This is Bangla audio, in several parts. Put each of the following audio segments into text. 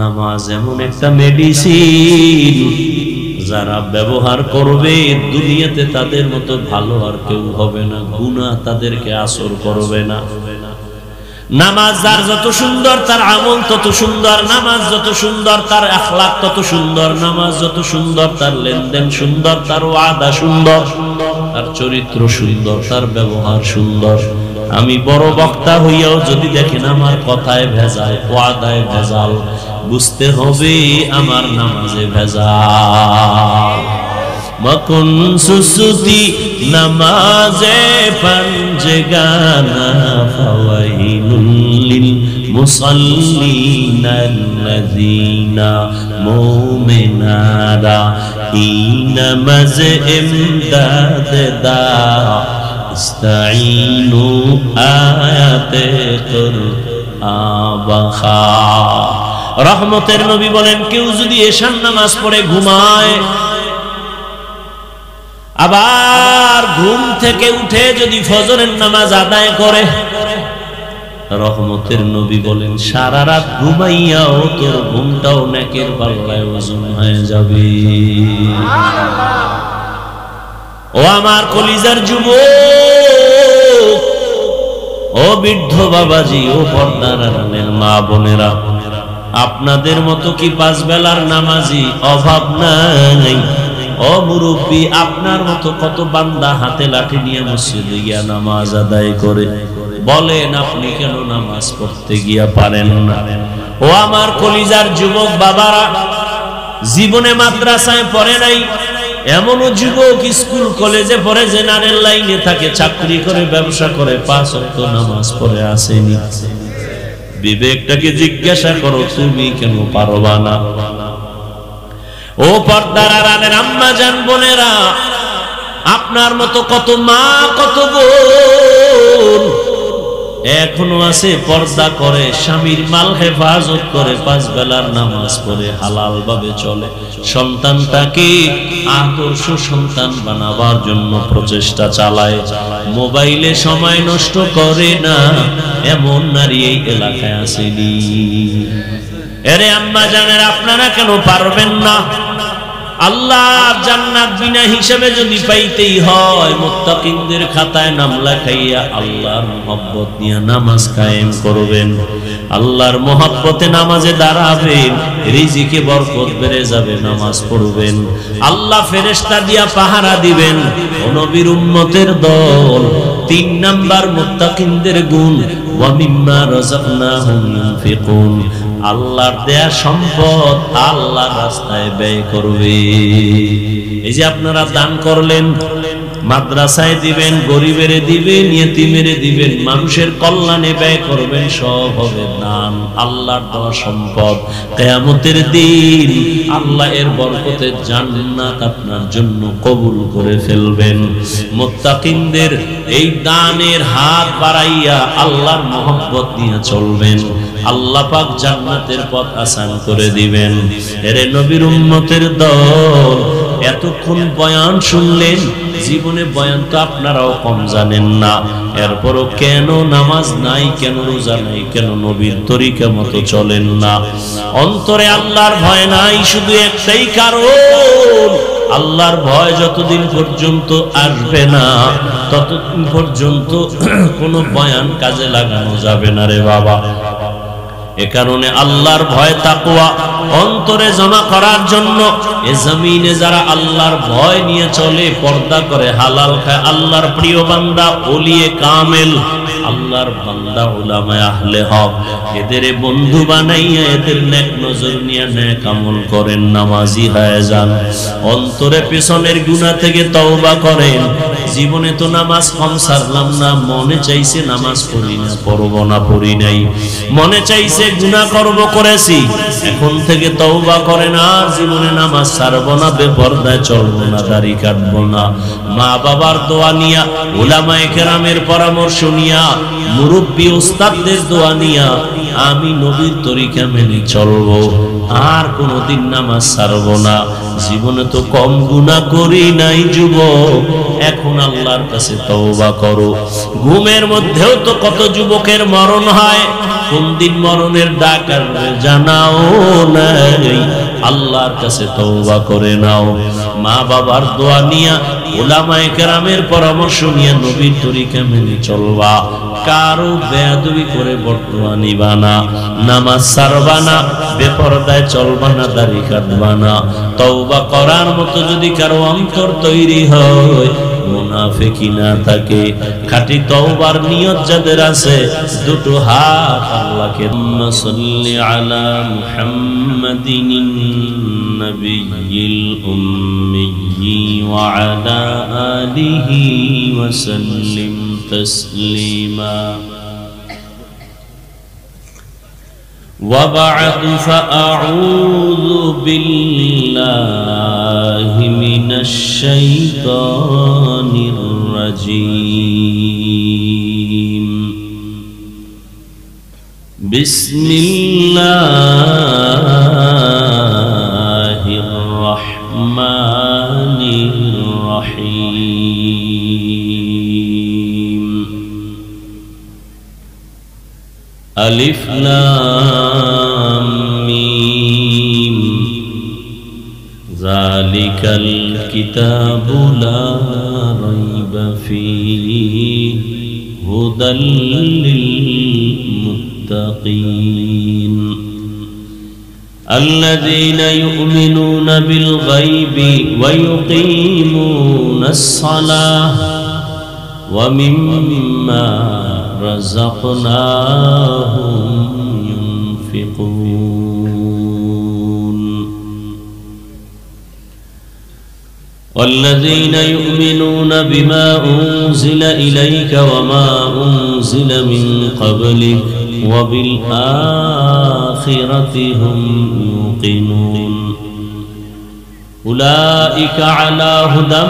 নামাজ এমন একটা মেডিসিন, যারা ব্যবহার করবে দুনিয়াতে তাদের মতো ভালো আর কেউ হবে না, গুনাহ তাদেরকে আসর করবে না। নামাজ যার যত সুন্দর তার আমল তত সুন্দর, নামাজ যত সুন্দর তার আখলাক তত সুন্দর, নামাজ যত সুন্দর তার লেনদেন সুন্দর, তার ওয়াদা সুন্দর, তার চরিত্র সুন্দর, তার ব্যবহার সুন্দর। আমি বড় বক্তা হইয়াও যদি দেখেন আমার কথায় ভেজাল, ওয়াদায় ভেজাল, বুঝতে হবে আমার নামাজে ভেজাল। মকুন সুসুতি নামাজে পঞ্জগানা ফাওয়াইলুল লিল মুসাল্লিনা আল্লাযীনা মুমিনারা ইনামাজ ইমদাদা ইস্তাঈনু আয়াতে কুরআবাখা। রহমতের নবী বলেন, কেউ যদি এশার নামাজ পড়ে ঘুমায়, আবার ঘুম থেকে উঠে যদি ফজরের নামাজ আদায় করে, রহমতের নবী বলেন সারা রাত ঘুমাইয়াও তোর ঘুমটাও নেকের পাল্লায় ওজন হয়ে যাবে। ও আমার কলিজার যুবক, ও বৃদ্ধ বাবাজি, ও পর্দার আড়ালের মা বোনেরা, আপনাদের মতো কি পাঁচ বেলার নামাজি অভাব নাই? ও মুরব্বী, আপনার মতো কত বান্দা হাতে লাঠি নিয়ে মসজিদে গিয়া নামাজ আদায় করে, বলেন আপনি কেন নামাজ পড়তে গিয়া পারেন না? ও আমার কলিজার যুবক বাবারা, জীবনে মাদ্রাসায় পড়ে নাই, এমনও যুবক স্কুল কলেজে পড়ে, জেনারেল লাইনে থাকে, চাকরি করে, ব্যবসা করে, 5 ওয়াক্ত নামাজ পড়ে আসেনি। বিবেকটাকে জিজ্ঞাসা করো, তুমি কেন পারবা না? ও পর্দার আড়ালের আম্মা জান বোনেরা, আপনার মতো কত মা, কত বোন এখনো আছে পর্দা করে, স্বামীর মাল হেফাজত করে, 5 বেলার নামাজ পড়ে হালাল ভাবে চলে, সন্তানটাকে আদর্শ সন্তান বানাবার জন্য প্রচেষ্টা চালায়, মোবাইলে সময় নষ্ট করে না, এমন নারী এই এলাকায় আসেনি? এরে আম্মা জানেন, আপনারা কেন পারবেন না? আল্লাহর জান্নাত বিনা হিসাবে যদি পাইতেই হয়, মুত্তাকিনদের খাতায় নাম লেখাইয়া আল্লাহর মহব্বত নিয়ে নামাজ কায়েম করবেন, আল্লাহর মহব্বতে নামাজে দাঁড়াবেন, রিজিকে বরকত বেড়ে যাবে, নামাজ পড়বেন, আল্লাহ ফেরেশতা দিয়া পাহারা দিবেন। ও নবীর উম্মতের দল, 3 নাম্বার মুত্তাকিনদের গুণ, ওয়া মিম্মা রাযাকনাহুম ইউনফিকুন, আল্লাহর দেয়া সম্পদ আল্লাহর রাস্তায় ব্যয় করবে। এই যে আপনারা দান করলেন, মাদ্রাসায় দিবেন, গরিবের দিবেন, ইয়েতিমের দিবেন, মানুষের কল্যাণে ব্যয় করবেন, সব হবে দান, আল্লাহর দেওয়া সম্পদ। কিয়ামতের দিন আল্লাহ এর বরকতে জান্নাত আপনার জন্য কবুল করে ফেলবেন। মুত্তাকিনদের এই দানের হাত বাড়াইয়া আল্লাহর মহব্বত নিয়ে চলবেন, আল্লাহ পাক জান্নাতের পথ আসান করে দিবেন। এরে নবীর উম্মতের দল, এতক্ষণ বয়ান শুনলেন, জীবনে বয়ান তো আপনারাও কম জানেন না, এরপরও কেন নামাজ নাই, কেন রোজা নাই, কেন নবীর তরিকা মতো চলেন না? অন্তরে আল্লাহর ভয় নাই, শুধু একটাই কারণ, আল্লাহর ভয় যতদিন পর্যন্ত আসবে না, ততদিন পর্যন্ত কোনো বয়ান কাজে লাগানো যাবে না রে বাবা। এ কারণে আল্লাহর ভয় তাকওয়া অন্তরে জমা করার জন্য এ জমিনে যারা আল্লাহর ভয় নিয়ে চলে, পর্দা করে, হালাল খায়, আল্লাহর প্রিয় বান্দা, ওলিয়ে কামেল, আল্লাহর বান্দা, উলামায়ে আহলে হক, এদের বন্ধু বানাইয়া এদের নেক নজর নিয়ে নেক আমল করেন, নামাজি হয়ে যান, অন্তরে পেছনের গুনাহ থেকে তওবা করেন। জীবনে তো নামাজ কম ছাড়লাম না, মনে চাইছে নামাজ পড়ি না, পড়ব না, পড়ি নাই, মনে চাইছে গুনাহ করব, করেছি, এখন থেকে তওবা করেন, আর জীবনে নামাজ ছাড়ব না, বেপরদায় চলব না, দাড়ি কাটব না, মা বাবার দোয়া নিয়া, উলামায়ে কেরামের পরামর্শ নিয়া, মুরব্বী উস্তাদদের দোয়া নিয়া আমি নবীর তরিকা মেনে চলব, আর কোনদিন নামাজ ছাড়ব না। জীবনে তো কম গুনাহ করি নাই যুবক, এখন আল্লাহর কাছে তওবা করো। ঘুমের মধ্যেও তো কত যুবকের মরণ হয়, কোন দিন মরণের ডাক আসবে জানাও নাই, আল্লাহর কাছে তওবা করে নাও। মা বাবার দোয়া নিয়া, উলামায়ে কেরামের পরামর্শ নিয়ে নবীর তরিকা মেনে চলবা। কারো বেয়াদবি করে বর্তমান নিবা না, নামাজ ছাড়বা না, বেপরদায় চলবা না, দাড়ি কাটবা না। তওবা করার মতো যদি কারো অন্তর তৈরি হয়, মুনাফিকি না থাকে, খাঁটি তওবার নিয়ত যাদের আছে, দুটো হাত আল্লাহকে সাল্লি আলা মুহাম্মাদিন নবিয়্যিল উম্মি ওয়া আলা আলিহি ওয়া সাল্লিম তাসলিমা। وبعد فأعوذ بالله من الشيطان الرجيم. بسم الله الرحمن الرحيم. ألف لام ميم ذلك الكتاب لا ريب فيه هدى للمتقين الذين يؤمنون بالغيب ويقيمون الصلاة ومما رزقناهم ينفقون والذين يؤمنون بما أنزل إليك وما أنزل من قبلك وبالآخرة هم يوقنون أولئك على هدى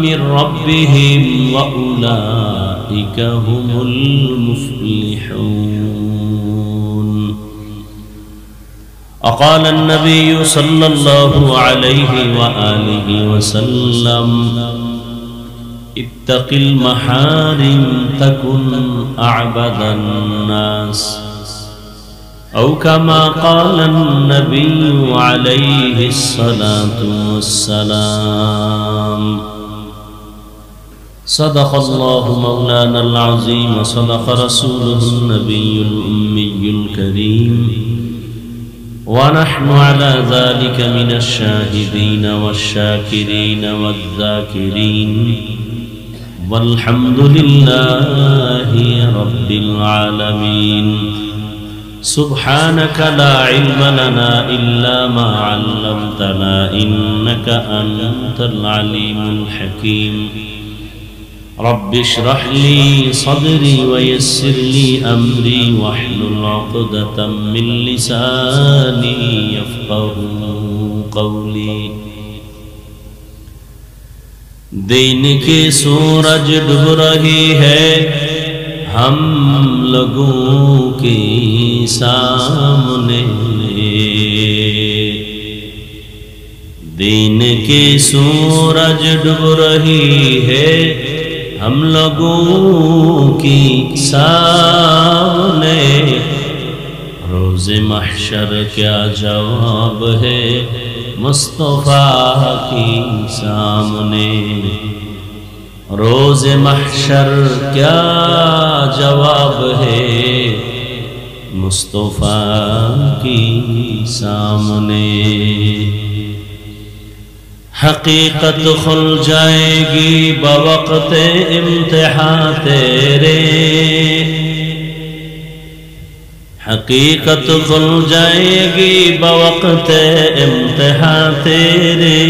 من ربهم وأولئك هم المفلحون. وقال النبي صلى الله عليه وآله وسلم اتق المحارم تكن أعبد الناس أو كما قال النبي عليه الصلاة والسلام. صدق الله مولانا العظيم وصدق رسوله النبي الأمي الكريم ونحن على ذلك من الشاهدين والشاكرين والذاكرين والحمد لله رب العالمين. سبحانك لا علم لنا إلا ما علمتنا إنك أنت العليم الحكيم. رب اشرح لي صدري ويسر لي أمري واحلل عقدة من لساني يفقهوا قولي. दिन की सूरज डूब रही है हम लोगों के सामने, दिन की सूरज डूब रही है हम लोगों की सामने। रोज़े महशर क्या जवाब है मुस्तफ़ा की सामने। रोज़े महशर क्या जवाब है मुस्तफ़ा की सामने। हकीकत खुल जाएगी बवक़्ते इम्तिहान तेरे, हकीकत खुल जाएगी बवक़्ते इम्तिहान तेरे।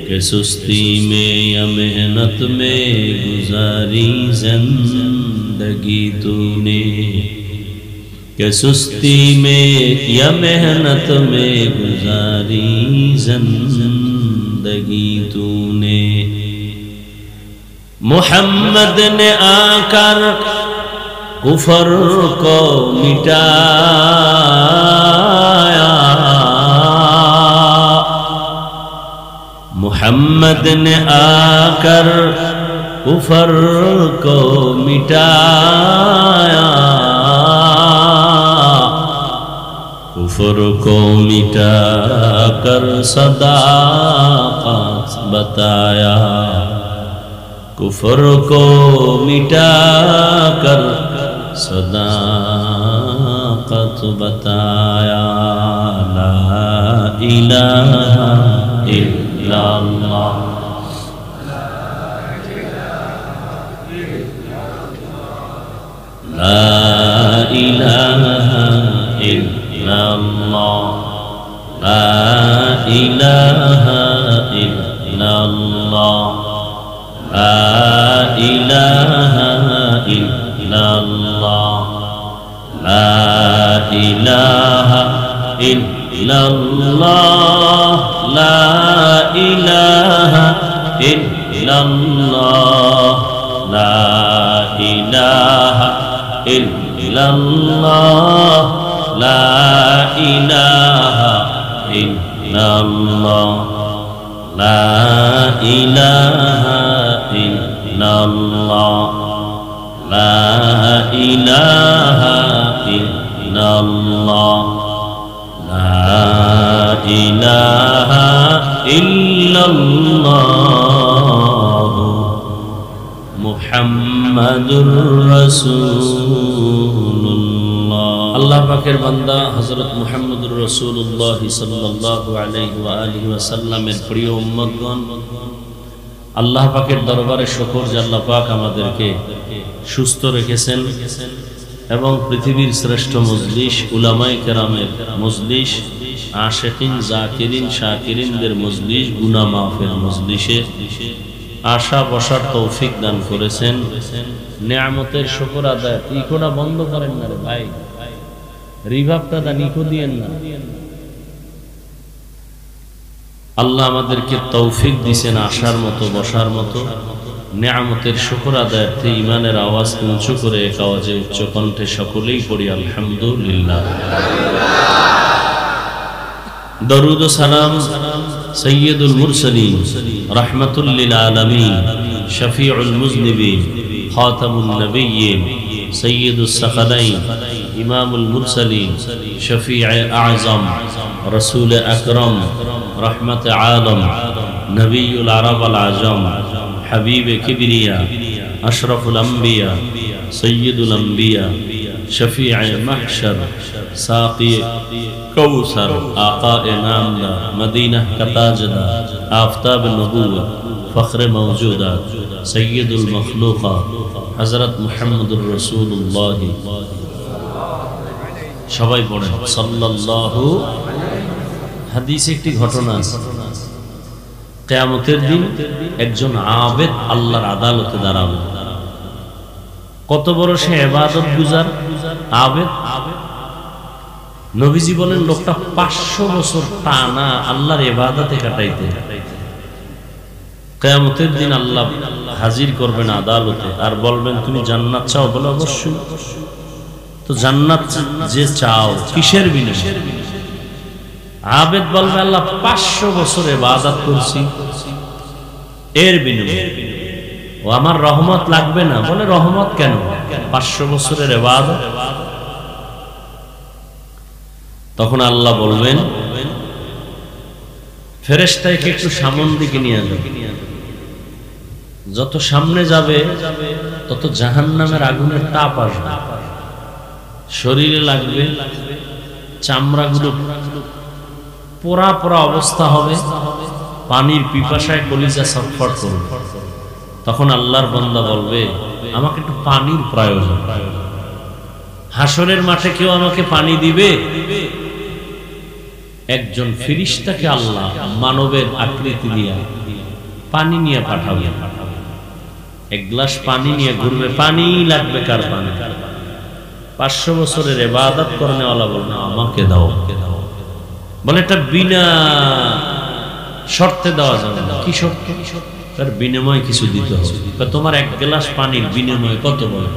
कि सुस्ती में या मेहनत में गुजारी ज़िंदगी तूने, कि सुस्ती में या मेहनत में गुजारी ज़िंदगी तूने। मुहम्मद ने आकर कुफर को मिटाया, मुहम्मद ने आकर कुफर को मिटाया। कुफ्र को मिटा कर सदाकत बताया, कुफ्र को मिटा कर सदाकत बताया। ला इलाहा इल्लल्लाह, ला इलाहा इल्लल्लाह, ला इलाहा इल्लल्लाह, ला इलाहा इल्लल्लाह, ला इलाहा इल्लल्लाह, ला इलाहा इल्लल्लाह, ला इलाहा इल्लल्लाह, ला इलाहा इल्लल्लाह, ला इलाहा इल्लल्लाह, লা ইলাহা ইল্লাল্লাহ, লা ইলাহা ইল্লাল্লাহ, মুহাম্মাদুর রাসূলুল্লাহ। আল্লাহ পাকের বান্দা হযরত মুহাম্মদুর রাসূলুল্লাহ সাল্লাল্লাহু আলাইহি ওয়া আলিহি ওয়াসাল্লামের প্রিয় উম্মতগণ, আল্লাহ পাকের দরবারে শুকর যে আল্লাহ পাক আমাদেরকে সুস্থ রেখেছেন এবং পৃথিবীর শ্রেষ্ঠ মজলিস উলামায়ে কেরামের মজলিস, আশিকিন জাকিরিন শাকিরিনদের মজলিস, গুনাহ মাফের মজলিসে আশা বসার তৌফিক দান করেছেন। নিয়ামতের শুকর আদায়। ইকোটা বন্ধ করেন না রে ভাই, রিভাবটা দা নিকো দিয়েন না। আল্লাহ আমাদেরকে তৌফিক দিয়েছেন আসার মতো বসার মতো। নিয়ামতের শুকর আদায়ার্থে ইমানের আওয়াজ উঁচু করে এক আওয়াজে উচ্চ কণ্ঠে সকলেই পড়ি আলহামদুলিল্লাহ। দরুদ ও সালাম সৈয়দুল মুরসালিন রাহমাতুল লিল আলামিন শফিউল মুজনিবিন খাতামুন নবিয়্যিন সৈয়দুস সাকালাইন ইমামুল মুরসালিন শফিউ আযম রাসূল আকরাম রহমত আলম নবিউল আরব আল আজম হাবিব কিবরিয়া আশরাফুল আম্বিয়া সৈয়দুল আম্বিয়া শফিউ মাহশর সাকি কৌসর আকায়ে নামদার মদিনাহ কা তাজদার আফতাব নবুওয়াত ফখর মওজুদাত সৈয়দুল মখলুকাত হযরত মুহাম্মদুর রাসূলুল্লাহ। সবাই পড়েন সাল্লাল্লাহু। হাদিসে একটি ঘটনা আছে, কিয়ামতের দিন একজন আবেদ আল্লাহর আদালতে দাঁড়াবে। কত বড় সে ইবাদত গুজার আবেদ। নবীজি বলেন লোকটা 500 বছর টানা আল্লাহর ইবাদতে কাটাইতে। কিয়ামতের দিন আল্লাহ হাজির করবেন আদালতে আর বলবেন তুমি জান্নাত চাও? বলে অবশ্যই। তো জান্নাত যে চাও কিসের বিনিময়ে? আবেদ বলবে আল্লাহ 500 বছর ইবাদত করছি, এর বিনিময়ে। ও আমার রহমত লাগবে না? বলে রহমত কেন? 500 বছরের ইবাদত। তখন আল্লাহ বলবেন ফেরেশতাকে একটু সামনের দিকে নিয়ে যাও। যত সামনে যাবে তত জাহান্নামের আগুনের তাপ আসবে, শরীরে লাগবে, চামড়াগুলো পোড়া পোড়া অবস্থা হবে, পানির পিপাসায় কলিজা ছটফট করবে। তখন আল্লাহর বান্দা বলবে আমাকে একটু পানির প্রয়োজন। হাসরের মাঠে কেউ আমাকে পানি দিবে? একজন ফেরেশতাকে আল্লাহ মানবের আকৃতি দিয়ে পানি নিয়ে পাঠাবে। এক গ্লাস পানি নিয়ে ঘুরবে, পানি লাগবে কার? পানি। 500 বছরের ইবাদত করনেওয়ালা বলবে আমাকে দাও। বলে এটা বিনা শর্তে দেওয়া যাবে না। কি শর্ত? তার বিনিময়ে কিছু দিতে হবে। তোমার এক গ্লাস পানির বিনিময়ে কত? বলে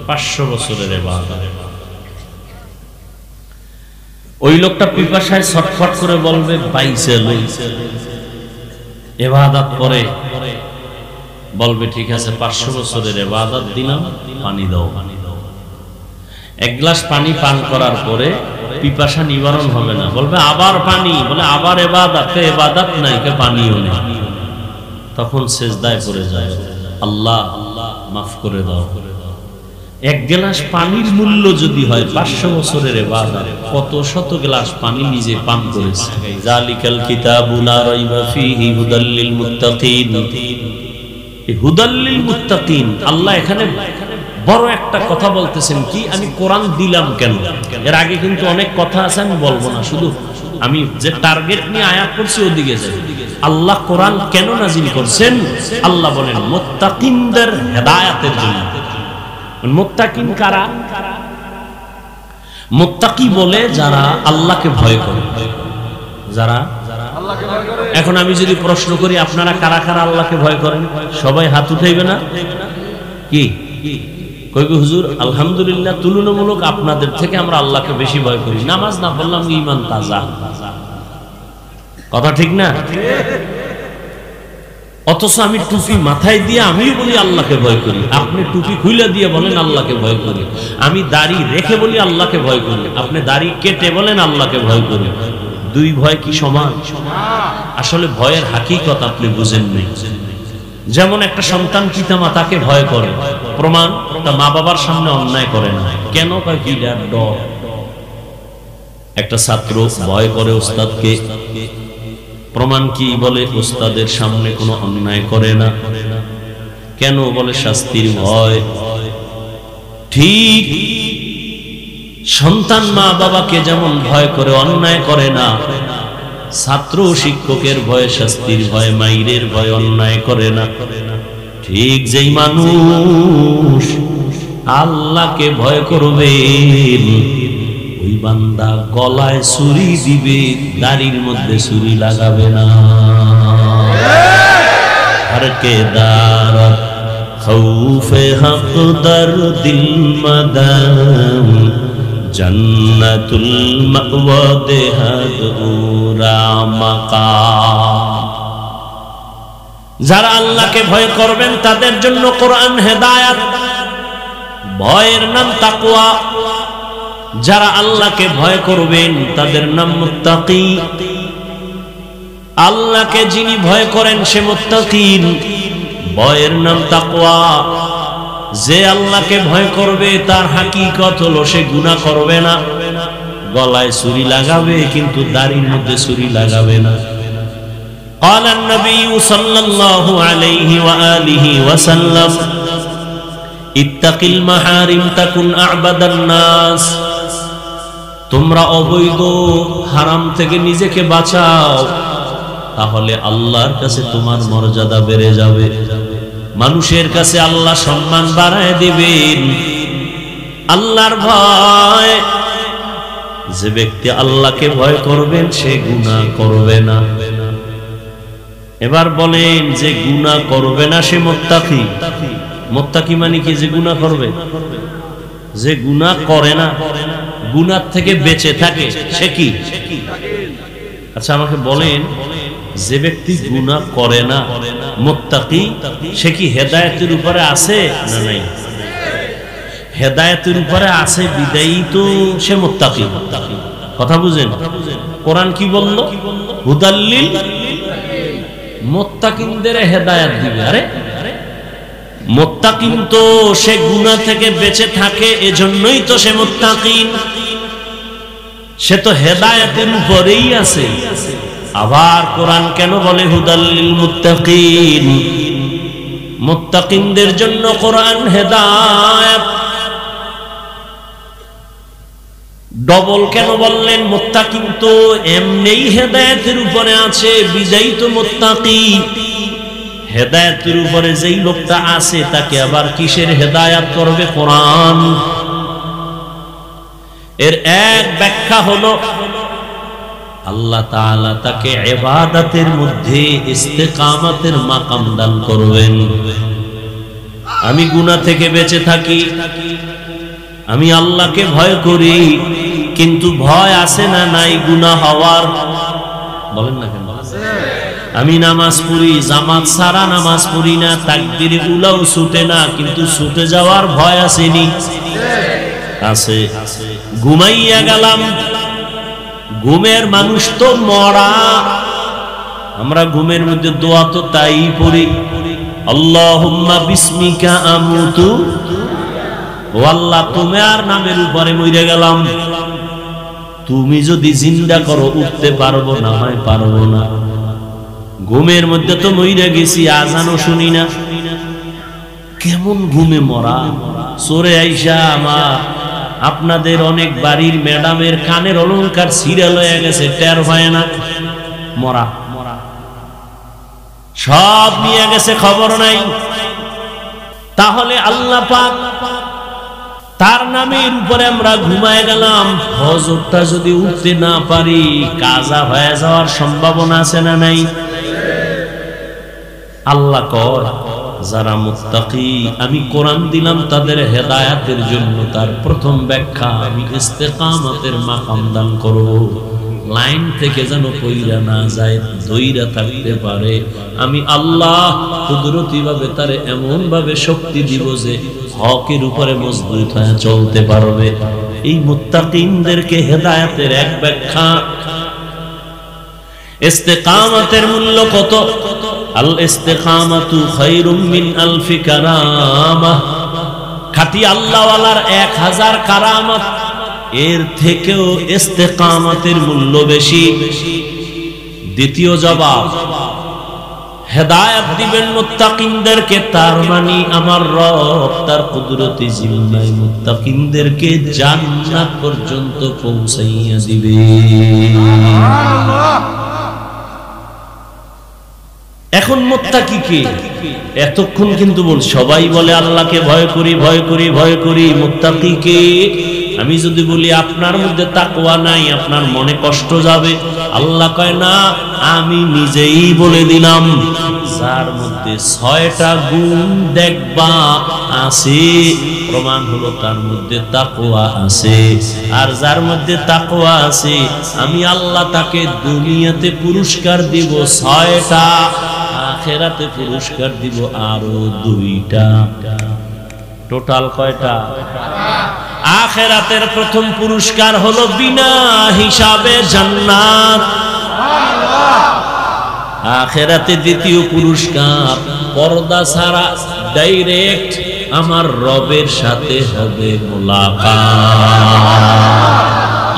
500 বছরের ইবাদত। ওই লোকটা পিপাসায় ছটফট করে বলবে পাইছে লইছে। ইবাদত করে বলবে ঠিক আছে 500 বছরের ইবাদত দিলাম, পানি দাও। এক গ্লাস পানি পান করার পরে পিপাসা নিবারণ হবে না, বলবে আবার পানি, বলে আবার ইবাদত, ইবাদত নাই কে পানিও নেই। তখন সিজদায় পড়ে যায়, আল্লাহ মাফ করে দাও। এক গ্লাস পানির মূল্য যদি হয় 500 বছরের ইবাদত, কত শত গ্লাস পানি নিজে পান করেছে। জালিকাল কিতাবু লা রাইবা ফীহি হুদাল লিল মুত্তাকিন। এই হুদাল লিল মুত্তাকিন, আল্লাহ এখানে বড় একটা কথা বলতেছেন কি, আমি কোরআন দিলাম কেন? এর আগে কিন্তু অনেক কথা আছে, আমি বলবো না, শুধু আমি যে টার্গেট নিয়ে আয়াত করছি ওদিকে যাই। আল্লাহ কোরআন কেন নাজিল করছেন? আল্লাহ বলেন মুত্তাকিনদের হেদায়েতের জন্য। মুত্তাকিন কারা? মুত্তাকি বলে যারা আল্লাহকে ভয় করে, যারা আল্লাহকে ভয় করে। এখন আমি যদি প্রশ্ন করি আপনারা কারা কারা আল্লাহকে ভয় করেন, সবাই হাত উঠাইবে না? কি কই গো হুজুর, আলহামদুলিল্লাহ তুলনামূলক আপনাদের থেকে আমরা আল্লাহকে বেশি ভয় করি, নামাজ না পড়লাম ঈমান তাজা। কথা ঠিক না? অথচ আমি টুপি মাথায় দিয়ে আমিও বলি আল্লাহকে ভয় করি, আপনি টুপি খুলে দিয়ে বলেন আল্লাহকে ভয় করি। আমি দাড়ি রেখে বলি আল্লাহকে ভয় করি, আপনি দাড়ি কেটে বলেন আল্লাহকে ভয় করি। দুই ভয় কি সমান? আসলে ভয়ের হাকিকত আপনি বুঝেন নাই। যেমন একটা সন্তান পিতা মাতাকে ভয় করে, প্রমাণ তার মা বাবার সামনে অন্যায় করে না। কেন? ডর। একটা ছাত্র ভয় করে ওস্তাদকে, প্রমাণ কি? বলে ওস্তাদের সামনে কোনো অন্যায় করে না। কেন? বলে শাস্তির ভয়। ঠিক সন্তান মা বাবাকে যেমন ভয় করে অন্যায় করে না, ছাত্র শিক্ষকের ভয়ে, শাস্তির ভয়, মাইরের ভয় অন্যায় করে না। ঠিক যেই মানুষ আল্লাহকে ভয় করবে, ওই বান্দা গলায় ছুরি দিবে, দাড়ির মধ্যে ছুরি লাগাবে না। হর কে দারত খৌফে হক দর দিল মদম, জন্নতুল মাওয়া দেহাদ উরা মাকাম। যারা আল্লাহকে ভয় করবেন তাদের জন্য কোরআন হেদায়েত, ভয়ের নাম তাকওয়া। যারা আল্লাহকে ভয় করবেন তাদের নাম মুত্তাকি। আল্লাহকে যিনি ভয় করেন সে মুত্তাকিন, ভয়ের নাম তাকওয়া। যে আল্লাহকে ভয় করবে তার হাকিকত হলো সে গুনাহ করবে না, গলায় ছুরি লাগাবে কিন্তু দাড়ির মধ্যে ছুরি লাগাবে না। قال النبي صلى الله عليه وآله وسلم اتق المحارم تكن أعبد الناس। তোমরা অবৈধ হারাম থেকে নিজেকে বাঁচাও, তাহলে আল্লাহর কাছে তোমার মর্যাদা বেড়ে যাবে, মানুষের কাছে আল্লাহ সম্মান বাড়ায় দিবেন। আল্লাহর ভয়, যে ব্যক্তি আল্লাহকে ভয় করবেন সে গুনাহ করবে না। এবার বলেন, যে গুনাহ করবে না সে মুত্তাকি। মুত্তাকি মানে কি? যে গুনাহ করবে। যে গুনাহ করে না, গুনাহ থেকে বেঁচে থাকে, সে কি? আচ্ছা আমাকে বলেন, যে ব্যক্তি গুনাহ করে না মুত্তাকি, সে কি হেদায়েতের উপরে আছে না নাই? হেদায়েতের উপরে আছে বিদায়ী তো সে মুত্তাকি। কথা বুঝেন? কোরআন কি বলল? হুদাল্লিল মুত্তাকিনদের হেদায়েত দিবে। আরে মুত্তাকিন তো সে গুনাহ থেকে বেঁচে থাকে, এজন্যই তো সে মুত্তাকিন। সে তো হেদায়েতের উপরেই আছে। আবার কোরআন কেন বলে হুদাল্লিল মুত্তাকিন? মুত্তাকিনদের জন্য কোরআন হেদায়েত। ডবল কেন বললেন? মুত্তাকিন তো এমনিই হেদায়েতের উপরে আছে, বিজয়ী তো মুত্তাকি। হেদায়েতের উপরে যেই লোকটা আছে তাকে আবার কিসের হেদায়েত করবে? কোরআন। এর এক ব্যাখ্যা হলো আল্লাহ তাআলা তাকে ইবাদতের মধ্যে ইস্তেকামতের মাকাম দান করবেন। আমি গুনাহ থেকে বেঁচে থাকি, আমি আল্লাহকে ভয় করি, কিন্তু ভয় আছে না নাই গুনাহ হওয়ার? বলেন না কেন? আমি নামাজ পড়ি, জামাত ছাড়া নামাজ পড়ি না, তাকবীরে উলাও ছুটে না, কিন্তু ছুটে যাওয়ার ভয় আসেনি? আছে। ঘুমাইয়া গেলাম, ঘুমের মানুষ তো মরা। আমরা ঘুমের মধ্যে দোয়া তো তাই পড়ি, আল্লাহুম্মা বিসমিকা আমুতু, ও আল্লাহ তোমার নামের উপরে মরে গেলাম, তুমি যদি জিন্দা করো উঠতে পারবো না হয় পারবো না। ঘুমের মধ্যে তো মরে গেছি, আজানও শুনি না। কেমন ঘুমে মরা। সরে আইসা আমার আপনাদের অনেক বাড়ির ম্যাডামের কানের অলংকার সিরিয়াল হয়ে গেছে, টের হয় না, মরা সব নিয়ে গেছে, খবর নাই। তাহলে আল্লাহ পাক তার নামের উপরে আমরা ঘুমায় গেলাম, ফজরটা যদি উঠতে না পারি কাজা হয়ে যাওয়ার সম্ভাবনা আছে না নাই? আল্লাহ কয় যারা মুত্তাকি আমি কোরআন দিলাম তাদের হেদায়েতের জন্য, তার প্রথম ব্যাখ্যা আমি ইস্তেকামতের মাকাম দান করব, লাইন থেকে যেন কইরা না যায়, ধইরা থাকতে পারে। আমি আল্লাহ কুদরতি ভাবে তারে এমন ভাবে শক্তি দিব যে হকের উপরে মজবুত হয়ে চলতে পারবে। এই মুত্তাকিনদেরকে হেদায়েতের এক ব্যাখ্যা। ইস্তেকামতের মূল্য কত? আল ইস্তিকামাতু খায়রুম মিন আলফি কারামাহ। খাঁটি আল্লাহওয়ালার 1000 কারামত, এর থেকেও ইস্তিকামতের মূল্য বেশি। দ্বিতীয় জবাব, হেদায়েত দিবেন মুত্তাকিনদেরকে, তার মানে আমার রব তার কুদরতি জিম্মায় মুত্তাকিনদেরকে জান্নাত পর্যন্ত পৌঁছাইয়া দিবে। এখন মুত্তাকি কে? এতক্ষণ কিন্তু সবাই বলে আল্লাহকে ভয় করি ভয় করি ভয় করি। মুত্তাকি কে? আমি যদি বলি আপনার মধ্যে তাকওয়া নাই, আপনার মনে কষ্ট যাবে। আল্লাহ কয় না, আমি নিজেই বলে দিলাম, যার মধ্যে 6টা গুণ দেখবা আছে, প্রমাণ হলো তার মধ্যে তাকওয়া আছে। আর যার মধ্যে তাকওয়া আছে আমি আল্লাহ তাকে দুনিয়াতে পুরস্কার দিব 6টা, আখিরাতে পুরস্কার দিব আরো 2টা। টোটাল কয়টা? আখিরাতের প্রথম পুরস্কার হলো বিনা হিসাবে জান্নাত। আখিরাতে দ্বিতীয় পুরস্কার পর্দা ছাড়া ডাইরেক্ট আমার রবের সাথে হবে মুলাকাত।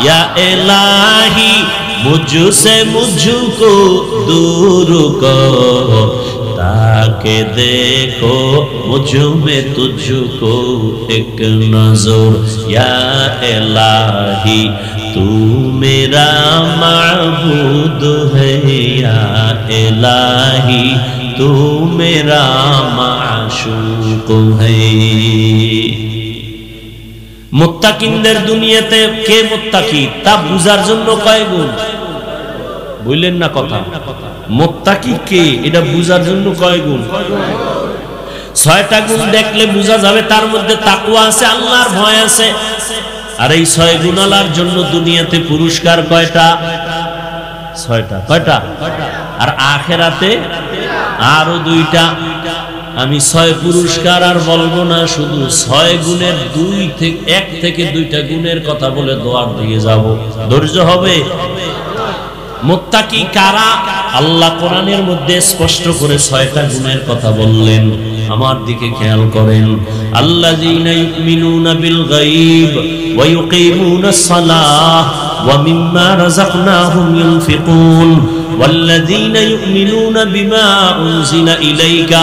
ইয়া ইলাহি মুঝসে মুঝকো दूर करो, ताके देखो मुझ में तुझको एक नजर। या इलाही तू मेरा माबूद है, या इलाही तू मेरा माशूक है। মুত্তাকিনদের দুনিয়াতে কে মুত্তাকি তা বুঝার জন্য কয় গুণ বললেন না কথা? মুত্তাকি কে এটা বুঝার জন্য কয় গুণ? 6টা গুণ দেখলে বোঝা যাবে তার মধ্যে তাকওয়া আছে, আল্লাহর ভয় আছে। আর এই 6 গুণালার জন্য দুনিয়াতে পুরস্কার কয়টা? 6টা। কয়টা? আর আখিরাতে আরো 2টা। আমি 6 পুরস্কার আর বলবো না, শুধু 6 গুণের 1 থেকে 2টা গুণের কথা বলে দোয়ার দিকে যাব। ধৈর্য হবে? মুত্তাকি কারা? আল্লাহ কোরআনের মধ্যে স্পষ্ট করে 6টা গুণের কথা বললেন। আমার দিকে খেয়াল করেন। আল্লাযীনা ইউমিনুনা বিল গায়ব ওয়া ইউকিমুনাস সালাহ ওয়া মিম্মা রাযাকনাহুম ইউনফিকুন والذين يؤمنون بما أنزل إليك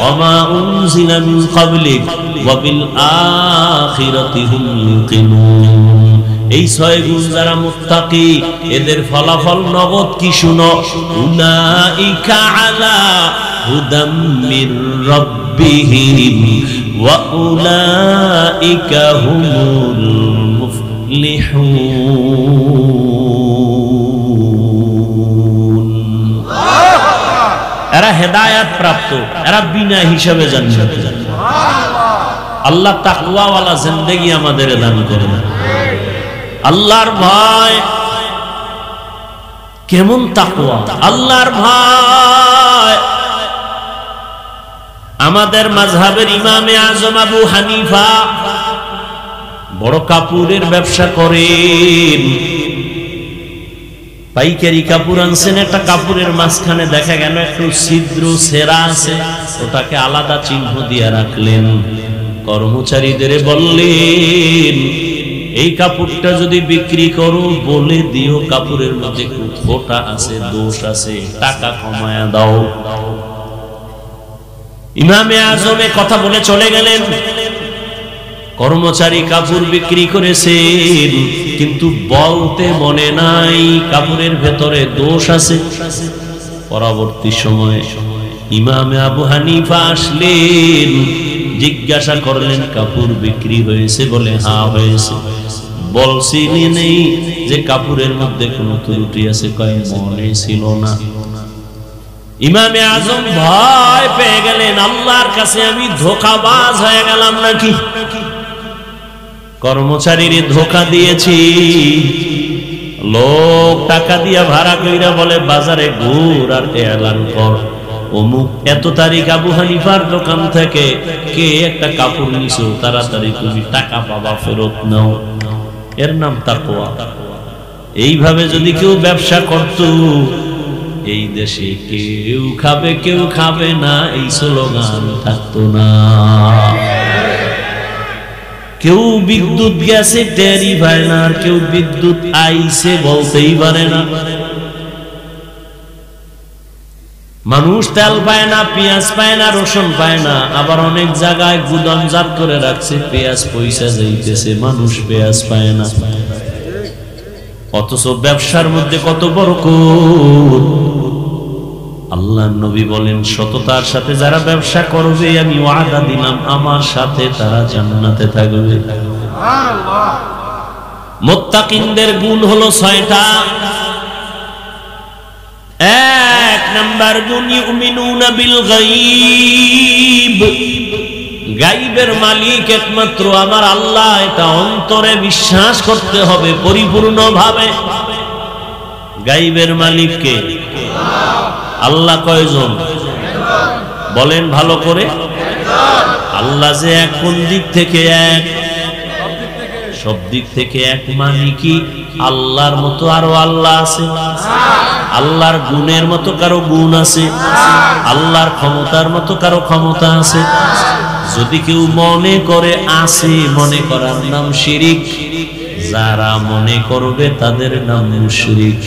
وما أنزل من قبلك وبالآخرة هم يوقنون। এই 6 গুণ যারা মুত্তাকি এদের ফলাফল নগদ কি শুনো? উলাইকা আলা হুদাম মির রাব্বিহিম ওয়া উলাইকা হুমুল মুফলিহুন। এরা হেদায়েত প্রাপ্ত, এরা বিনা হিসাবে জান্নাতে যাবে। আল্লাহ তাকওয়া ওয়ালা জিন্দেগি আমাদের দান করুন। আল্লাহর ভয় কেমন তাকওয়া? আল্লাহর ভয় আমাদের মাযহাবের ইমামে আযম আবু হানিফা বড় কাপড়ের ব্যবসা করেন। পাইকারি কাপড় আনছেন, একটা কাপড়ের মাঝখানে দেখা গেল একটু ছিদ্র ছেঁড়া আছে, ওটাকে আলাদা চিহ্ন দিয়ে রাখলেন। কর্মচারীদের বললেন, এই কাপড়টা যদি বিক্রি করো বলে দিও কাপড়ের মধ্যে একটু ফোঁটা আছে, দোষ আছে, টাকা কমায়া দাও। ইমামে আজমে কথা বলে চলে গেলেন। কর্মচারী কাপড় বিক্রি করেছেন, কিন্তু বলতে মনে নাই কাপড়ের ভেতরে দোষ আছে। পরবর্তী সময়ে ইমামে আবু হানিফা আসলেন, জিজ্ঞাসা করলেন কাপড় বিক্রি হয়েছে? বলে হ্যাঁ হয়েছে। বলছি নেই যে কাপড়ের মধ্যে কোনো ত্রুটি আছে? কয় মনে ছিল না। ইমামে আজম ভয় পেয়ে গেলেন, আল্লাহর কাছে আমি ধোঁকাবাজ হয়ে গেলাম নাকি? কর্মচারীর ধোঁকা দিয়েছি। লোক টাকা দিয়া ভাড়া কইরা বলে বাজারে ঘুর আর এলান কর, অমুক এত তারিখ আবু হানিফার দোকান থেকে কে একটা কাপড় নিছো, তাড়াতাড়ি তুমি টাকা পাবা, ফেরত নাও। এর নাম তাকওয়া। এইভাবে যদি কেউ ব্যবসা করত, এই দেশে কেউ খাবে কেউ খাবে না, এই স্লোগান থাকতো না। কেউ বিদ্যুৎ গেছে টেরি পায় না, আর কেউ বিদ্যুৎ আইছে বলতেই পারে না। মানুষ তেল পায় না, পেঁয়াজ পায় না, রসুন পায় না, আবার অনেক জায়গায় গুদামজাত করে রাখছে, পেঁয়াজ পয়সা যাইতেছে, মানুষ পেঁয়াজ পায় না। অথচ ব্যবসার মধ্যে কত বরকত। আল্লাহর নবী বলেন, সততার সাথে যারা ব্যবসা করবে আমি ওয়াদা দিলাম আমার সাথে তারা জান্নাতে থাকবে। সুবহানাল্লাহ। মুত্তাকিনদের গুণ হলো 6টা। এক নাম্বার গুণ, ইউমিনুনা বিল গায়ব। গায়বের মালিক একমাত্র আমার আল্লাহ, এটা অন্তরে বিশ্বাস করতে হবে পরিপূর্ণভাবে। গায়বের মালিক কে? আল্লাহ। কয়জন? বলেন ভালো করে। আল্লাহ যে এক, কোন দিক থেকে এক? সব দিক থেকে এক। মানে কি আল্লাহর মতো আরো আল্লাহ আছে? আল্লাহর গুণের মতো কারো গুণ আছে? আল্লাহর ক্ষমতার মতো কারো ক্ষমতা আছে? যদি কেউ মনে করে আছে, মনে করার নাম শিরিক। যারা মনে করবে তাদের নাম মুশরিক।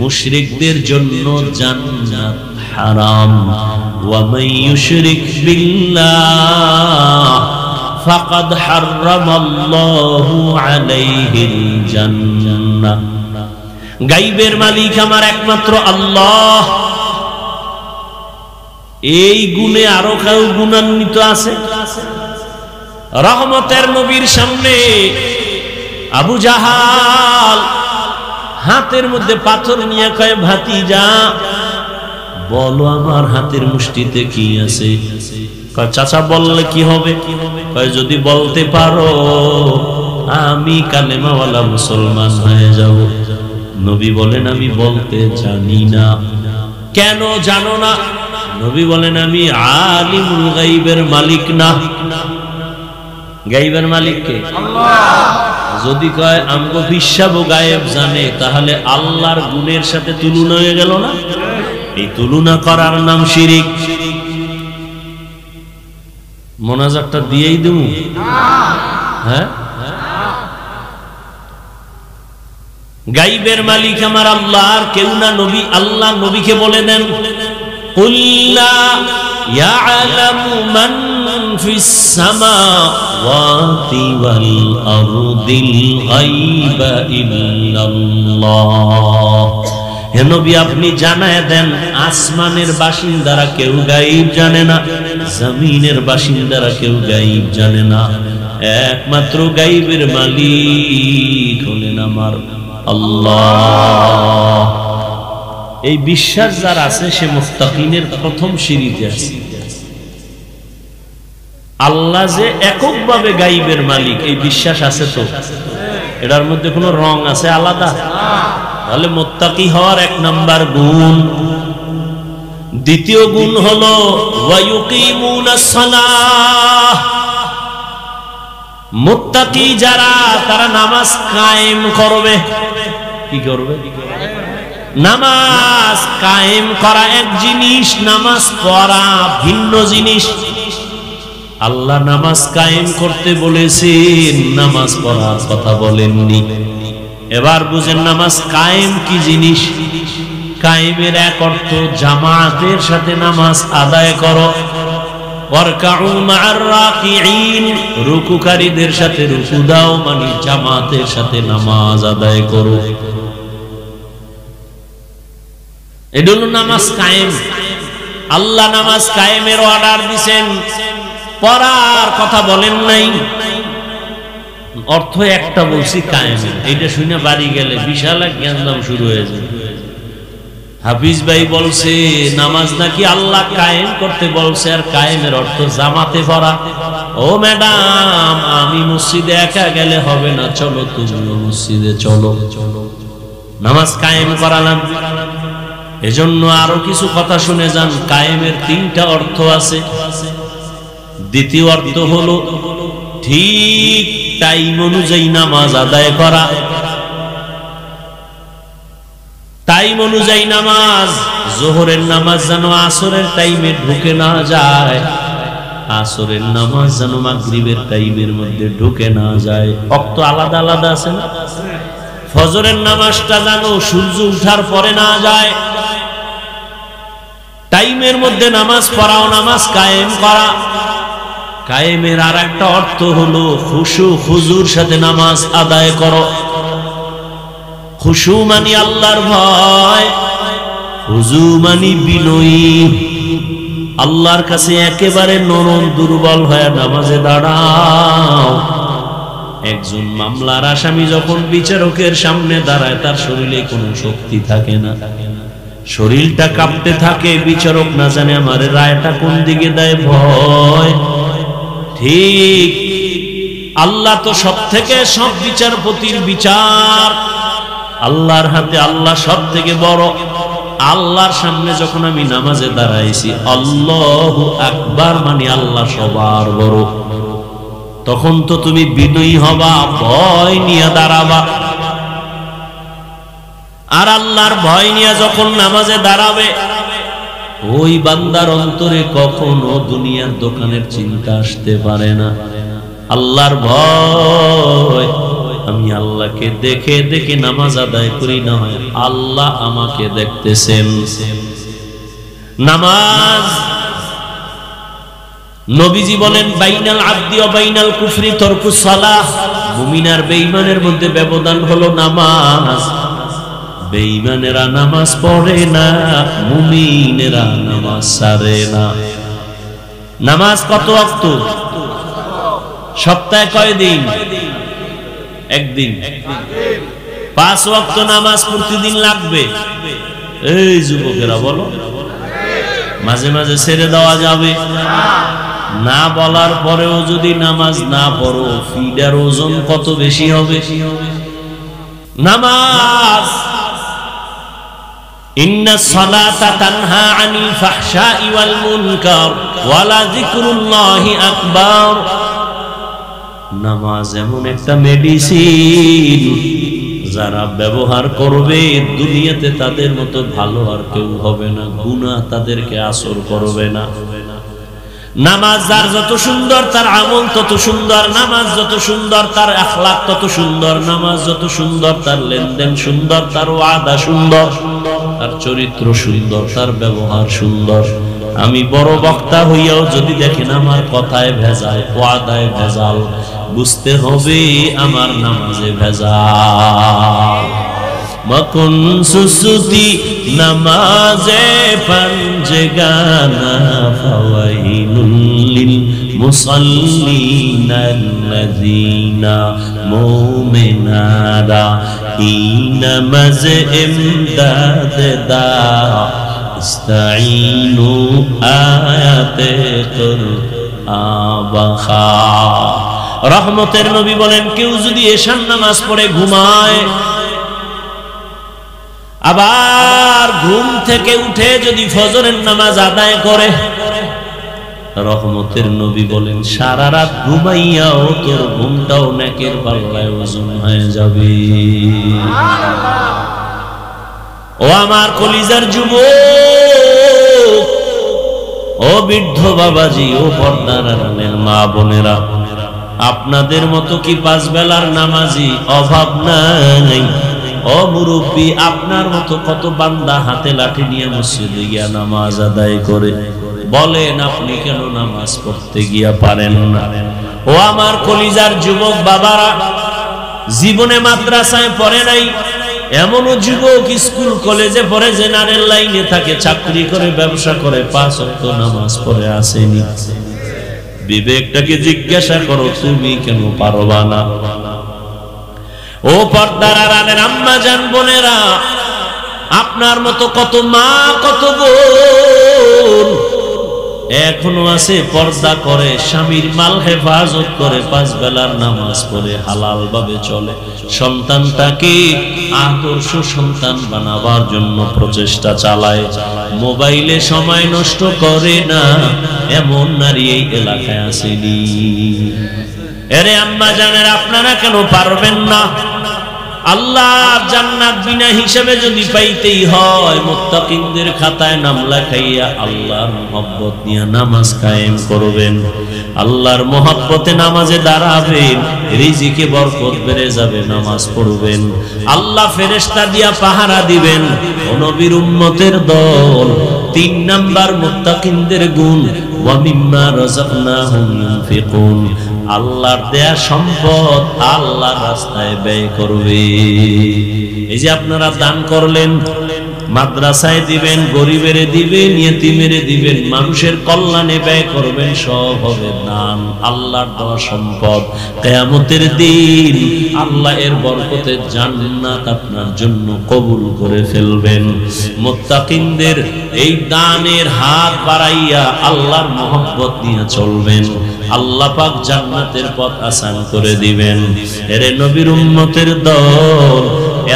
মুশরিকদের জন্য জান্নাত হারাম। ওয়া মান ইউশরিক বিল্লাহ ফাকাদ হারামাল্লাহু আলাইহিল জান্নাহ। গায়বের মালিক আমার একমাত্র আল্লাহ। এই গুণে আরো কেউ গুণান্বিত আছে? রহমতের নবীর সামনে আবু জাহাল হাতের মধ্যে পাথর নিয়ে কয়, ভাতিজা বলো আমার হাতের মুষ্টিতে কি আছে? কয় চাচা বললে কি হবে? কয় যদি বলতে পারো আমি কালেমাওয়ালা মুসলমান হয়ে যাব। নবী বলেন আমি বলতে জানি না। কেন জানো না? নবী বলেন আমি আলিমুল গায়বের মালিক না। গায়বের মালিক কে? আল্লাহ। যদি কয় আমগো বিশ্বাবো গায়েব জানে, তাহলে আল্লাহর গুণের সাথে তুলনা হয়ে গেল না? এই তুলনা করার নাম শিরিক। মোনাজাতটা দিয়েই দেবো? হ্যাঁ। গায়বের মালিক আমার আল্লাহ, আর কেউ না। নবী আল্লাহ নবীকে বলে দেন, কুল লা ইয়ালামু মান ফিস সামাওয়াতি ওয়াল আরদিল গায়বা ইল্লাল্লাহ। হে নবী আপনি জানায় দেন, আসমানের বাসিন্দারা কেউ গায়ব জানে না, জমিনের বাসিন্দারা কেউ গায়ব জানে না। একমাত্র গায়বের মালিক হলেন আমার আল্লাহ। এই বিশ্বাস যার আছে সে মুত্তাকিনের প্রথম সিঁড়িতে আছে। আল্লাহ যে এককভাবে গায়বের মালিক, এই বিশ্বাস আছে তো? এটার মধ্যে কোনো রং আছে আলাদা? তাহলে মুত্তাকি হওয়ার এক নাম্বার গুণ। দ্বিতীয় গুণ হলো ওয়ায়ুকিমুনাস সালাহ। মুত্তাকি যারা, তারা নামাজ কায়েম করবে। কি করবে? নামাজ কায়েম করা এক জিনিস, নামাজ পড়া ভিন্ন জিনিস। আল্লাহ নামাজ কায়েম করতে বলেছেন, নামাজ পড়ার কথা বলেননি। এবার বুঝেন নামাজ কায়েম কি জিনিস। কায়েমের এক অর্থ জামাতের সাথে নামাজ আদায় করো। ওয়ারকাউ মা'আর রাকিঈন, রুকুকারীদের সাথে রুকু দাও, মানে জামাতের সাথে নামাজ আদায় করো। এটা হলো নামাজ কায়েম। আল্লাহ নামাজ কায়েমের অর্ডার দিবেন, পড়ার কথা বলেন নাই। অর্থ একটা বলছি কায়েম। এটা শুনে বাড়ি গেলে বিশাল এক জ্ঞানদাম শুরু হয়ে যায়। হাফিজ ভাই বলছে নামাজ নাকি আল্লাহ কায়েম করতে বলছে, আর কায়েমের অর্থ জামাতে পড়া। ও ম্যাডাম, আমি মসজিদে একা গেলে হবে না, চলো তুমিও মসজিদে চলো। নামাজ কায়েম করালাম। এজন্য আরো কিছু কথা শুনে যান। কায়েমের তিনটা অর্থ আছে। দ্বিতীয় অর্থ হলো ঠিক টাইম অনুযায়ী নামাজ আদায় করা। টাইম অনুযায়ী নামাজ, জোহরের নামাজ যেন আসরের টাইমে ঢুকে না যায়, আসরের নামাজ যেন মাগরিবের টাইমের মধ্যে ঢুকে না যায়। ওয়াক্ত আলাদা আলাদা আছে না? ফজরের নামাজটা যেন সূর্য ওঠার পরে না যায়। টাইমের মধ্যে নামাজ পড়াও, নামাজ কায়েম করা। কায়েমের আর একটা অর্থ হলো খুশু খুজুর সাথে নামাজ আদায় করো। খুশু মানি আল্লাহর ভয়, খুজু মানি বিনয়ী। আল্লাহর কাছে একেবারে নরম দুর্বল হয়ে নামাজে দাঁড়াও। একজন মামলার আসামি যখন বিচারকের সামনে দাঁড়ায়, তার শরীরে কোনো শক্তি থাকে না, শরীরটা কাঁপতে থাকে। বিচারক না জানে আমার রায়টা কোন দিকে দেয়, ভয়। ঠিক আল্লাহ তো সব থেকে সব বিচারপতির বিচার আল্লাহর হাতে, আল্লাহ সব থেকে বড়। আল্লাহর সামনে যখন আমি নামাজে দাঁড়াইছি, আল্লাহু আকবার মানে আল্লাহ সবার বড়, তখন তো তুমি বিনয়ী হবা, ভয় নিয়ে দাঁড়াবা। আর আল্লাহর ভয় নিয়ে যখন নামাজে দাঁড়াবে, ওই বান্দার অন্তরে কখনো দুনিয়ার দোকানের চিন্তা আসতে পারে না। আল্লাহর ভয়, আমি আল্লাহকে দেখে দেখে নামাজ আদায় করি, না হয় আল্লাহ আমাকে দেখতেছেন। নামাজ, নবীজি বলেন বাইনাল আবদি ওয়া বাইনাল কুফরি তারকুস সালাহ। মুমিন আর বেঈমানের মধ্যে ব্যবধান হলো নামাজ। বেঈমানেরা নামাজ পড়ে না, মুমিনেরা নামাজ ছাড়ে না। নামাজ কত ওয়াক্ত? সপ্তাহে কয় দিন? একদিন। 5 ওয়াক্ত নামাজ প্রতিদিন লাগবে। এই যুবকেরা বলো, মাঝে মাঝে ছেড়ে দেওয়া যাবে না? বলার পরেও যদি নামাজ না পড়ো, ফিডার ওজন কত বেশি হবে। নামাজ, ইন্নাস সালাতা তানহা আনিল ফাহশাই ওয়াল মুনকার ওয়া লাযিকরুল্লাহি আকবার। নামাজ এমন একটা মেডিসিন, যারা ব্যবহার করবে দুনিয়াতে তাদের মতো ভালো আর কেউ হবে না, গুনাহ তাদেরকে আসর করবে না। নামাজ যার যত সুন্দর, তার আমল তত সুন্দর। নামাজ যত সুন্দর, তার আখলাক তত সুন্দর। নামাজ যত সুন্দর, তার লেনদেন সুন্দর, তার ওয়াদা সুন্দর, তার চরিত্র সুন্দর, তার ব্যবহার সুন্দর। আমি বড় বক্তা হইয়াও যদি দেখেন আমার কথায় ভেজাল, ওয়াদায় ভেজাল, বুঝতে হবে আমার নামাজে ভেজাল। মকুন সুসুতি নামাজে পঞ্জগানা ফাওয়াইলুল লিল মুসাল্লিনাল্লাযীনা মুমিনারা ইনামাজ ইমদাদ দা ইস্তাঈনু আয়াতে কুরআবাখা। রহমতের নবী বলেন, কেউ যদি এশার নামাজ পড়ে ঘুমায়, আবার ঘুম থেকে উঠে যদি ফজরের নামাজ আদায় করে, রহমতের নবী বলেন সারা রাত ঘুমাইয়াও তোর ঘুমটাও নেকের পাল্লায় ওজন হয়ে যাবে। ও আমার কলিজার যুবক, ও বৃদ্ধ বাবাজি, ও পর্দার আড়ালের মা বোনেরা, আপনাদের মতো কি পাঁচ বেলার নামাজি অভাব নাই? ও মুরব্বী, আপনার মতো কত বান্দা হাতে লাঠি নিয়ে মসজিদে গিয়া নামাজ আদায় করে, বলেন আপনি কেন নামাজ পড়তে গিয়া পারেন না? ও আমার কলিজার যুবক বাবারা, জীবনে মাদ্রাসায় পড়ে নাই এমনও যুবক স্কুল কলেজে পড়ে, জেনারেল লাইনে থাকে, চাকরি করে, ব্যবসা করে, 5 ওয়াক্ত নামাজ পড়ে আসেনি। বিবেকটাকে জিজ্ঞাসা করো, তুমি কেন পারবা না? ও পর্দার আড়ালের আম্মা জান বোনেরা, আপনার মতো কত মা, কত বোন এখনো আছে পর্দা করে, স্বামীর মাল হেফাজত করে, 5 বেলার নামাজ পড়ে হালাল ভাবে চলে, সন্তানটাকে আদর্শ সন্তান বানাবার জন্য প্রচেষ্টা চালায়, মোবাইলে সময় নষ্ট করে না, এমন নারী এই এলাকায় আসেনি। এরে আম্মা জানেন, আপনারা কেন পারবেন না? আল্লাহ জান্নাত বিনা হিসেবে যদি পাইতেই হয়, মুত্তাকিনদের খাতায় নাম লেখাইয়া আল্লাহর মহব্বত নিয়ে নামাজ কায়েম করবেন, আল্লাহর মহব্বতে নামাজে দাঁড়াবেন, রিজিকে বরকত বেড়ে যাবে, নামাজ পড়বেন, আল্লাহ ফেরেশতা দিয়া পাহারা দিবেন। ও নবীর উম্মতের দল, 3 নাম্বার মুত্তাকিনদের গুণ, ওয়া মিম্মা রাযাকনাহুম ইউনফিকুন, আল্লাহর দেয়া সম্পদ আল্লাহর রাস্তায় ব্যয় করবে। এই যে আপনারা দান করলেন, মাদ্রাসায় দিবেন, গরিবের দিবেন, ইয়েতিমের দিবেন, মানুষের কল্যাণে ব্যয় করবেন, সব হবে দান, আল্লাহর দেওয়া সম্পদ। কিয়ামতের দিন আল্লাহ এর বরকতে জান্নাত আপনার জন্য কবুল করে ফেলবেন। মুত্তাকিনদের এই দানের হাত বাড়াইয়া আল্লাহর মহব্বত নিয়ে চলবেন, আল্লাহ পাক জান্নাতের পথ আসান করে দিবেন। এরে নবীর উম্মতের দল,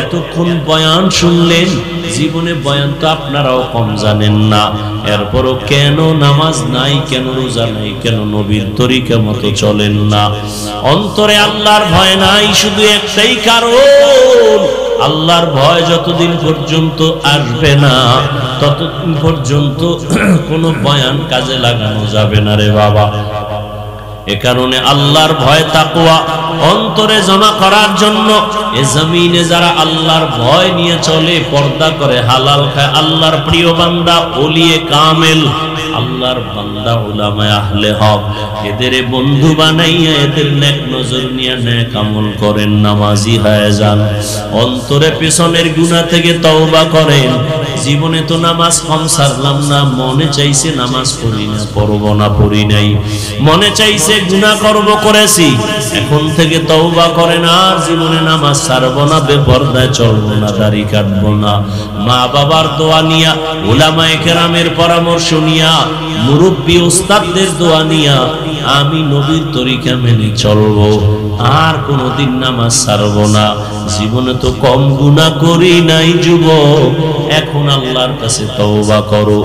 এতক্ষণ বয়ান শুনলেন, জীবনে বয়ান তো আপনারাও কম জানেন না, এরপরও কেন নামাজ নাই, কেন রোজা নাই, কেন নবীর তরিকা মতো চলেন না? অন্তরে আল্লাহর ভয় নাই, শুধু একটাই কারণ, আল্লাহর ভয় যতদিন পর্যন্ত আসবে না, ততদিন পর্যন্ত কোনো বয়ান কাজে লাগানো যাবে না রে বাবা। এ কারণে আল্লাহর ভয় তাকওয়া অন্তরে জমা করার জন্য এ জমিনে যারা আল্লাহর ভয় নিয়ে চলে, পর্দা করে, হালাল খায়, আল্লাহর প্রিয় বান্দা, ওলিয়ে কামেল, আল্লাহর বান্দা, উলামায়ে আহলে হক, এদের বন্ধু বানাইয়া এদের নেক নজর নিয়ে নেক আমল করেন, নামাজি হয়ে যান, অন্তরে পেছনের গুনাহ থেকে তওবা করেন। জীবনে তো নামাজ কম ছাড়লাম না, মনে চাইছে নামাজ পড়ি না, পড়বো না, পড়ি নাই, মনে চাইছে গুনাহ করব, করেছি, এখন থেকে তওবা করেন, আর জীবনে নামাজ ছাড়বো না, বেপরদায় চলবো না, দাড়ি কাটবো না, মা বাবার দোয়া নিয়া, উলামায়ে কেরামের পরামর্শ নিয়া, মুরব্বী উস্তাদদের দোয়া নিয়া আমি নবীর তরিকা মেনে চলবো, আর কোনোদিন নামাজ ছাড়বো না। জীবনে তো কম গুনাহ করি নাই যুবক, এখন আল্লাহর কাছে তওবা করো।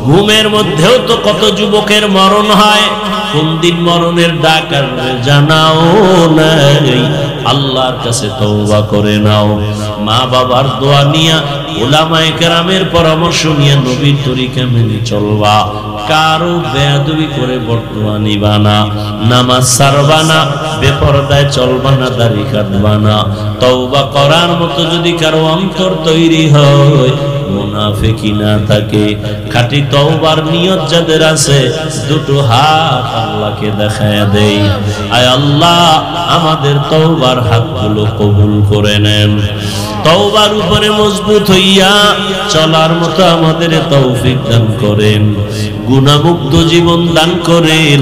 ঘুমের মধ্যেও তো কত যুবকের মরণ হয়, কোন দিন মরণের ডাক আসবে জানাও নাই, আল্লাহর কাছে তওবা করে নাও। মা বাবার দোয়া নিয়া, উলামায়ে কেরামের পরামর্শ নিয়ে নবীর তরিকা মেনে চলবা, কারো বেয়াদবি করে বর্তোয়া নিবা না, নামাজ ছাড়বা না, বেপরদায় চলবা না, দাড়ি কাটবা না। তওবা করার মতো যদি কারো অন্তর তৈরি হয়, মুনাফিকি না থাকে, খাঁটি তওবার নিয়ত যাদের আছে, দুটো হাত আল্লাহকে দেখায় দেই, আয় আল্লাহ আমাদের তওবার হাতগুলো কবুল করে নেন। তওবার উপরে মজবুত হইয়া চলার মতো আমাদের তৌফিক দান করেন, গুনাহমুক্ত জীবন দান করেন,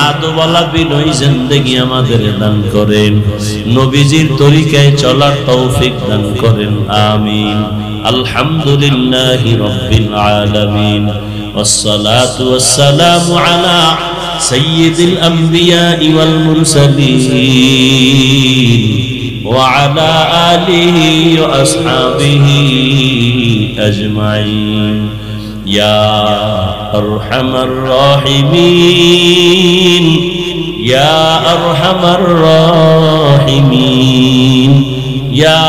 আদবওয়ালা বিনয়ী জিন্দেগি আমাদের দান করেন, নবীজির তরিকায় চলার তৌফিক দান করেন, আমিন। আলহামদুলিল্লাহি রাব্বিল আলামিন, ওয়াসসালাতু ওয়াসসালামু আলা সাইয়্যিদিল আমবিয়া ওয়াল মুরসালিন ওয়া আলা আলিহি ওয়া আসহাবিহি আজমাইন। ইয়া আরহামার রাহিমিন, ইয়া আরহামার রাহিমিন, ইয়া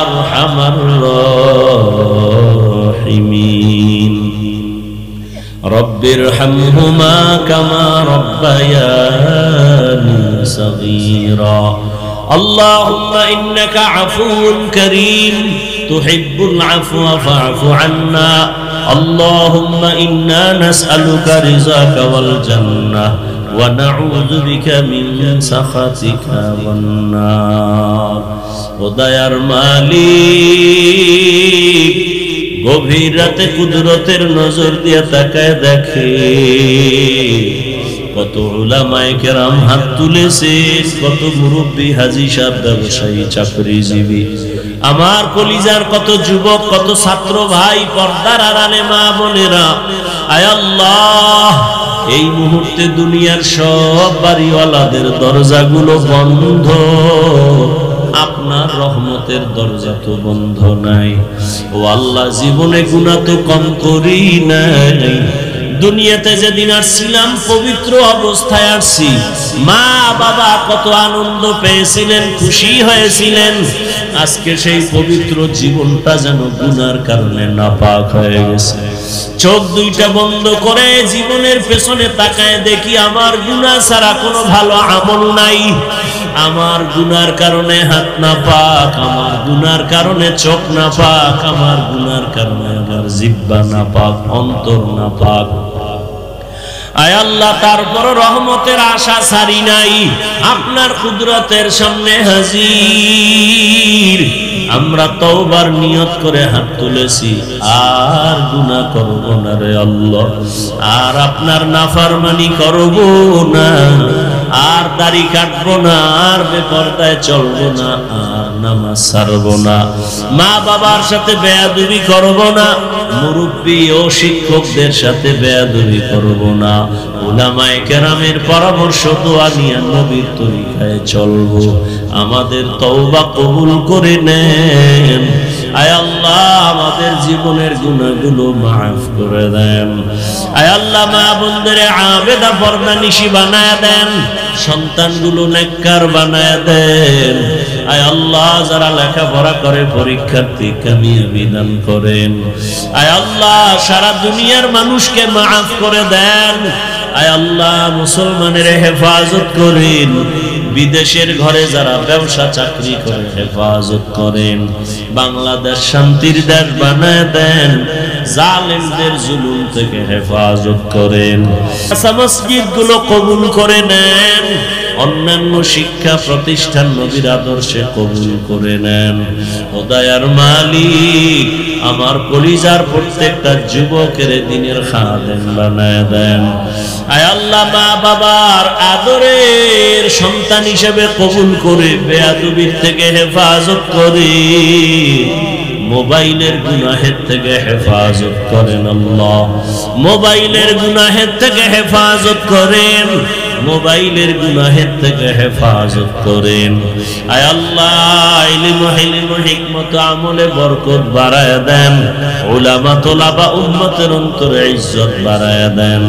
আরহামার রাহিমিন। الراحمين رب ارحمهما كما ربياني صغيرا اللهم إنك عفو كريم تحب العفو فاعف عنا اللهم إنا نسألك رضاك والجنة ونعوذ بك من سخطك والنار وديار মালিক গভীর রাতে কুদরতের নজর দিয়ে তাকায় দেখে কত উলামায়ে কেরাম হাত তুলেছে, কত মুরব্বী হাজী সাহেব ব্যবসায়ী চাকরিজীবী, আমার কলিজার কত যুবক, কত ছাত্র ভাই, পর্দার আড়ালে মা বোনেরা, আয় আল্লাহ এই মুহূর্তে দুনিয়ার সব বাড়িওয়ালাদের দরজাগুলো বন্ধ, আপনার রহমতের দরজা তো বন্ধ নাই। ও আল্লাহ, জীবনে গুনাহ তো কম করি নাই, দুনিয়াতে যেদিন আসছিলাম পবিত্র অবস্থায় আসছি, মা বাবা কত আনন্দ পেয়েছিলেন, খুশি হয়েছিলেন, আজকে সেই পবিত্র জীবনটা যেন গুনার কারণে নাপাক হয়ে গেছে। চোখ দুইটা বন্ধ করে জীবনের পেছনে তাকায় দেখি আমার গুনাহ ছাড়া কোনো ভালো আমল নাই, আমার গুনার কারণে হাত নাপাক, আমার গুনার কারণে চোখ নাপাক, আমার গুনার কারণে আমার জিহ্বা নাপাক, অন্তর নাপাক। আয় আল্লাহ, তারপর রহমতের আশা ছাড়ি নাই, আপনার কুদরতের সামনে হাজির। আমরা তওবার নিয়ত করে হাত তুলেছি, আর গুনাহ করব না রে আল্লাহ, আর আপনার নাফরমানি করব না, আর দাড়ি কাটবো না, আর বেপরদায় চলবো না, আর নামাজ ছাড়বো না, মা বাবার সাথে বেয়াদবি করবো না, মুরব্বী ও শিক্ষকদের সাথে বেয়াদবি করবো না, উলামায়ে কেরামের পরামর্শ দোয়া নিয়ে নবীর তরিকায় চলবো। আমাদের তওবা কবুল করে নেন। আয় আল্লাহ, আমাদের জীবনের গুনাহগুলো মাফ করে দেন। আয় আল্লাহ, মা বোনদের আবেদা পর্দানিশী বানায় দেন, সন্তানগুলো নেককার বানায় দেন। আয় আল্লাহ, যারা লেখাপড়া করে পরীক্ষার্থী কামিয়াবি দান করেন। আয় আল্লাহ, সারা দুনিয়ার মানুষকে মাফ করে দেন। আয় আল্লাহ, মুসলমানের হেফাজত করেন, বিদেশের ঘরে যারা ব্যবসা চাকরি করে হেফাজত করেন, বাংলাদেশ শান্তির দেশ বানায় দেন, জালেমদের জুলুম থেকে হেফাজত করেন, মসজিদগুলো কবুল করে নেন, অন্যান্য শিক্ষা প্রতিষ্ঠান নবীর আদর্শে কবুল করে নেন। ও দয়ার মালিক, আমার কলিজার প্রত্যেকটা যুবকের দিনের খাদেম বানায় দেন। আয় আল্লাহ, মা বাবার আদরের সন্তান হিসেবে কবুল করে বেয়াদবির থেকে হেফাজত করে, মোবাইলের গুনাহের থেকে হেফাজত করেন আল্লাহ, মোবাইলের গুনাহের থেকে হেফাজত করেন, মোবাইলের গুনাহের থেকে হেফাজত করেন। আয় আল্লাহ, ইলম হিকমত আমলে বরকত বাড়ায় দেন, উলামা তোলাবা উম্মতের অন্তরে ইজ্জত বাড়ায় দেন।